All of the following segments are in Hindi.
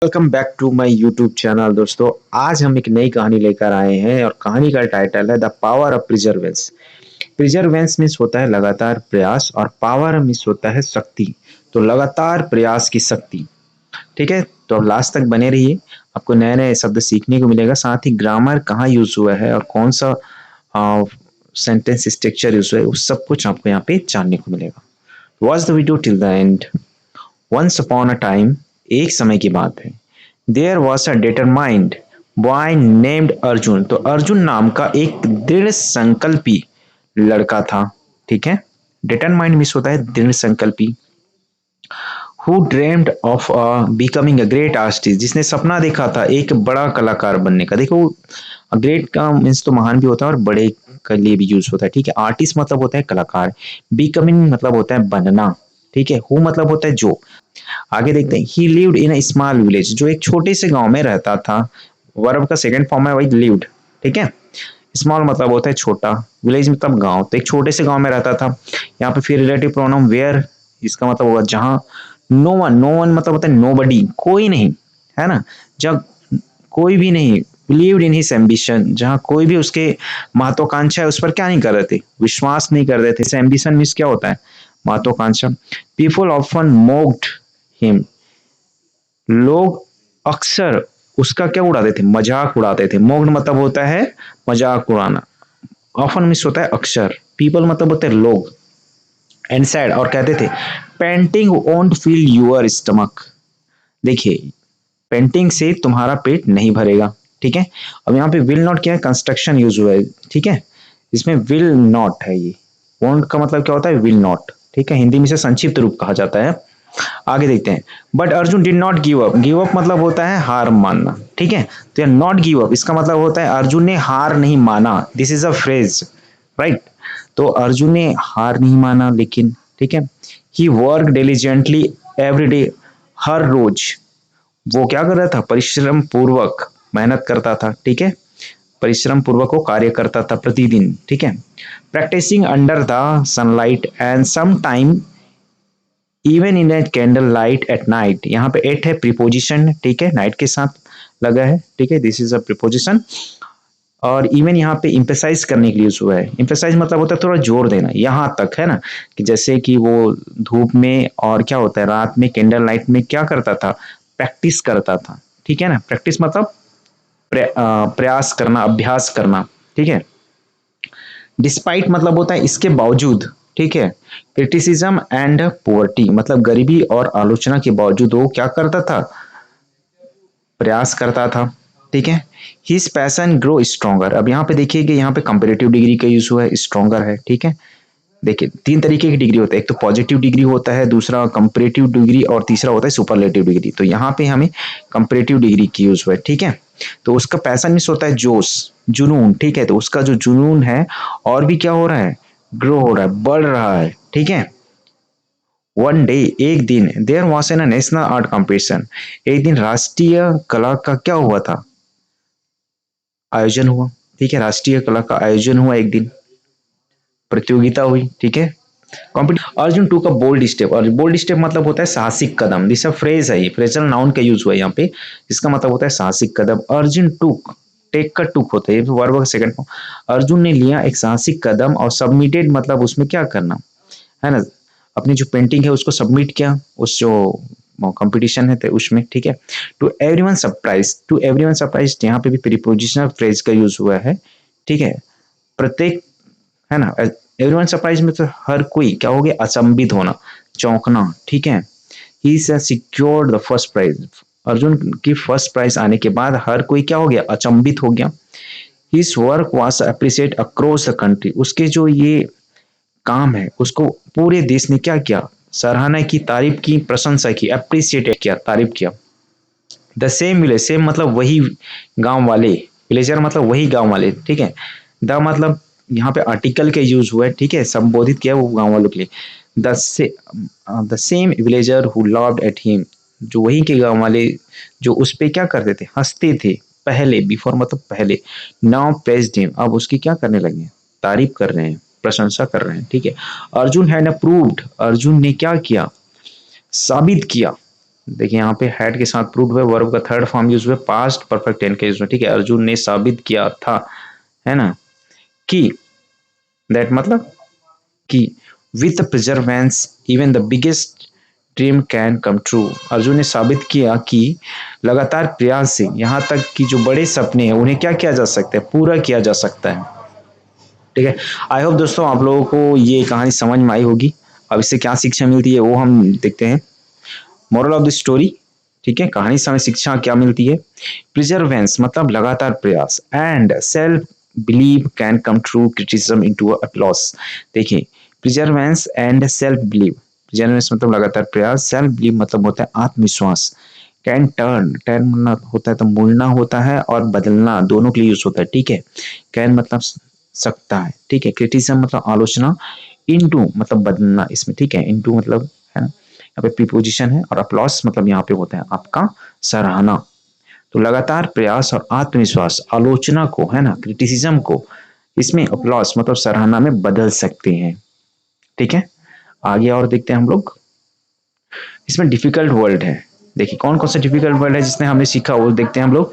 Welcome back to my YouTube channel. दोस्तों, आज हम एक नई कहानी लेकर आए हैं और कहानी का टाइटल है द पावर ऑफ प्रिजर्वेंस। प्रिजर्वेंस मीन्स होता है लगातार प्रयास और पावर मीन्स होता है शक्ति। तो लगातार प्रयास की शक्ति। ठीक है, तो अब लास्ट तक बने रहिए। आपको नए नए शब्द सीखने को मिलेगा, साथ ही ग्रामर कहाँ यूज हुआ है और कौन सा सेंटेंस स्ट्रक्चर यूज हुआ है, उस सब कुछ आपको यहाँ पे जानने को मिलेगा। Watch the video till the end. Once upon a time, एक समय की बात है, there was a determined boy named Arjun. तो अर्जुन नाम का एक दृढ़ संकल्पी लड़का था। ठीक है, डिटरमाइंड मीन्स होता है दृढ़ संकल्पी। Who dreamed of becoming a great artist, जिसने सपना देखा था एक बड़ा कलाकार बनने का। देखो, ग्रेट का मीन्स तो महान भी होता है और बड़े के लिए भी यूज होता है। ठीक है, आर्टिस्ट मतलब होता है कलाकार, बिकमिंग मतलब होता है बनना। ठीक है, हु मतलब होता है जो। आगे देखते हैं, ही lived in a small village, जो एक छोटे से गांव में रहता था। वर्ब का सेकंड फॉर्म है वही लिव्ड। ठीक है, स्मॉल मतलब होता है छोटा, विलेज मतलब गांव, तो एक छोटे से गांव में रहता था। यहाँ पे फिर रिलेटिव प्रोनाउन वेयर, इसका मतलब होगा जहां। नो वन मतलब होता है नो बडी, कोई नहीं, है ना। जब कोई भी नहीं, बिलीव्ड इन हिज एम्बिशन, जहां कोई भी उसके महत्वाकांक्षा है उस पर क्या नहीं कर रहे थे, विश्वास नहीं कर रहे थे। एम्बिशन मीन्स क्या होता है, महत्वाकांक्षा। पीपल ऑफन मोक्ड हिम, लोग अक्सर उसका क्या उड़ाते थे, मजाक उड़ाते थे। मोक्ड मतलब होता है मजाक उड़ाना, ऑफन मीन्स होता है अक्सर, पीपल मतलब होते हैं लोग। एंड सैड, और कहते थे, painting won't fill your stomach. देखिए, पेंटिंग से तुम्हारा पेट नहीं भरेगा। ठीक है, अब यहाँ पे विल नॉट क्या है, कंस्ट्रक्शन यूज हुआ है। ठीक है, इसमें विल नॉट है ये। वोंट का मतलब क्या होता है, विल नॉट। ठीक है, हिंदी में से संक्षिप्त रूप कहा जाता है। आगे देखते हैं, but Arjun did not give up. Give up मतलब होता है हार मानना। ठीक है, तो यह नॉट गिव अप इसका मतलब होता है अर्जुन ने हार नहीं माना। This is a phrase, right. तो अर्जुन ने हार नहीं माना, लेकिन ठीक है, ही वर्क डिलीजेंटली एवरी डे, हर रोज वो क्या कर रहा था, परिश्रम पूर्वक मेहनत करता था। ठीक है, परिश्रम पूर्वक वो कार्य करता था प्रतिदिन। ठीक है, practising under the sunlight and some time even in a candle light at night. यहाँ पे एट है प्रीपोजिशन। ठीक है, नाइट के साथ लगा है। ठीक है, दिस इज अ प्रीपोजिशन। और इवन यहाँ पे इम्पेसाइज करने के लिए यूज हुआ है। इम्पेसाइज मतलब होता है थोड़ा जोर देना, यहाँ तक, है ना, कि जैसे कि वो धूप में और क्या होता है रात में कैंडल लाइट में क्या करता था, प्रैक्टिस करता था। ठीक है ना, प्रैक्टिस मतलब प्रयास करना, अभ्यास करना। ठीक है, डिस्पाइट मतलब होता है इसके बावजूद। ठीक है, क्रिटिसिज्म एंड पोवर्टी मतलब गरीबी और आलोचना के बावजूद वो क्या करता था, प्रयास करता था। ठीक है, हिज पैशन ग्रो स्ट्रॉन्गर। अब यहाँ पे देखिए कि यहाँ पे कंपेरेटिव डिग्री का यूज हुआ है, स्ट्रॉन्गर है। ठीक है, देखिए तीन तरीके की डिग्री होता है, एक तो पॉजिटिव डिग्री होता है, दूसरा कंपेरेटिव डिग्री और तीसरा होता है सुपरलेटिव डिग्री। तो यहाँ पे हमें कंपेरेटिव डिग्री की यूज हुआ है। ठीक है, तो उसका पैशन मीन्स होता है जोश, जुनून। ठीक है, तो उसका जो जुनून है और भी क्या हो रहा है, ग्रो हो रहा है, बढ़ रहा है। ठीक है, वन डे, एक दिन, there was an national art competition, एक दिन राष्ट्रीय कला का क्या हुआ था, आयोजन हुआ। ठीक है, राष्ट्रीय कला का आयोजन हुआ, एक दिन प्रतियोगिता हुई। ठीक है, कॉम्पिटिशन। अर्जुन टू का बोल्ड स्टेप, और बोल्ड स्टेप मतलब होता है साहसिक कदम। दिस फ्रेज है, फ्रेजल नाउन का यूज हुआ है यहाँ पे, इसका मतलब होता है साहसिक कदम। अर्जुन टूक, टेक का टूक होता है, वर्ब का सेकंड फॉर्म। अर्जुन ने लिया एक साहसिक कदम, और सबमिटेड मतलब उसमें क्या करना, है ना, अपनी जो पेंटिंग है उसको सबमिट किया उस जो कंपटीशन है तो उसमें। ठीक है, to everyone surprise, to everyone surprise यहाँ पे भी प्रीपोजिशनल फ्रेज का यूज हुआ है। ठीक है, प्रत्येक, है ना, एवरीवन सरप्राइज में तो हर कोई क्या हो गया, अचंभित होना, चौंकना। ठीक है, he secured the first prize, Arjun की फर्स्ट प्राइज आने के बाद हर कोई क्या हो गया, अचंभित हो गया। His work was appreciate across the country, उसके जो ये काम है उसको पूरे देश ने क्या किया, सराहना की, तारीफ की, प्रशंसा की, अप्रिशिएट किया, तारीफ किया। द सेम विलेज, सेम मतलब वही गांव वाले, विलेजर मतलब वही गांव वाले। ठीक है, द मतलब यहाँ पे आर्टिकल के यूज हुआ है। ठीक है, संबोधित किया वो गांव वालों के लिए। The same villager who loved at him, जो वही के गांव वाले जो उस पे क्या करते थे, हंसते थे पहले, बिफोर मतलब पहले। नाउ प्रेज्ड हिम, अब उसकी क्या करने लगे, तारीफ कर रहे हैं, प्रशंसा कर रहे हैं। ठीक है, अर्जुन हैड अप्रूव्ड, अर्जुन ने क्या किया, साबित किया, देखिए यहाँ पे हैड के साथ प्रूव्ड हुआ, वर्ब का थर्ड फॉर्म यूज हुआ, पास्ट परफेक्ट टेंस के यूज में, ठीक है। अर्जुन ने साबित किया था, है ना, कि दैट मतलब कि with प्रिजर्वेंस even the biggest dream can come true. Arjun ने साबित किया कि लगातार प्रयास से यहाँ तक कि जो बड़े सपने हैं उन्हें क्या किया जा सकता है, पूरा किया जा सकता है, ठीक है। आई होप दोस्तों आप लोगों को ये कहानी समझ में आई होगी। अब इससे क्या शिक्षा मिलती है वो हम देखते हैं। मोरल ऑफ द स्टोरी, ठीक है, कहानी से हमें शिक्षा क्या मिलती है। प्रिजर्वेंस मतलब लगातार प्रयास, and self believe can come true criticism into applause. देखिए, perseverance and self believe, perseverance मतलब लगातार प्रयास, सेल्फ बिलीव मतलब होता है आत्मविश्वास, कैन टर्न, टर्न मतलब होता है तो मुड़ना होता है, और बदलना, दोनों के लिए यूज होता है, ठीक है। कैन मतलब सकता है, ठीक है। क्रिटिसिज्म मतलब आलोचना, इनटू मतलब बदलना इसमें, ठीक है। इनटू मतलब है ना, यहाँ पे प्रीपोजिशन है, और अप्लॉस मतलब यहाँ पे होता है आपका सराहना। तो लगातार प्रयास और आत्मविश्वास आलोचना को, है ना, क्रिटिसिज्म को इसमें अप्लॉस मतलब सराहना में बदल सकते हैं, ठीक है। आगे और देखते हैं हम लोग। इसमें डिफिकल्ट वर्ड है। देखिए कौन कौन सा डिफिकल्ट वर्ड है जिसने हमने सीखा वो देखते हैं हम लोग।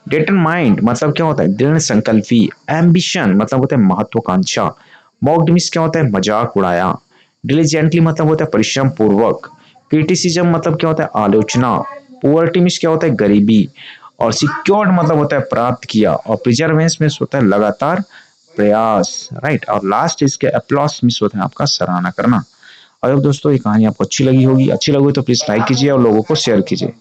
डिटरमाइंड मतलब क्या होता है, दृढ़ संकल्पी। एम्बिशन मतलब होता है महत्वाकांक्षा। मॉक्ड मिस क्या होता है, मजाक उड़ाया। डिलीजेंटली मतलब होता है परिश्रम पूर्वक। क्रिटिसिज्म मतलब क्या होता है, आलोचना। पोवर्टी मिस क्या होता है, गरीबी। और सिक्योर्ड मतलब होता है प्राप्त किया। और प्रिजर्वेंस मिस होता है लगातार प्रयास, राइट। और लास्ट इसके अप्लॉस मिस होता है आपका सराहना करना। और दोस्तों ये कहानी आपको अच्छी लगी होगी, अच्छी लगी तो प्लीज लाइक कीजिए और लोगों को शेयर कीजिए।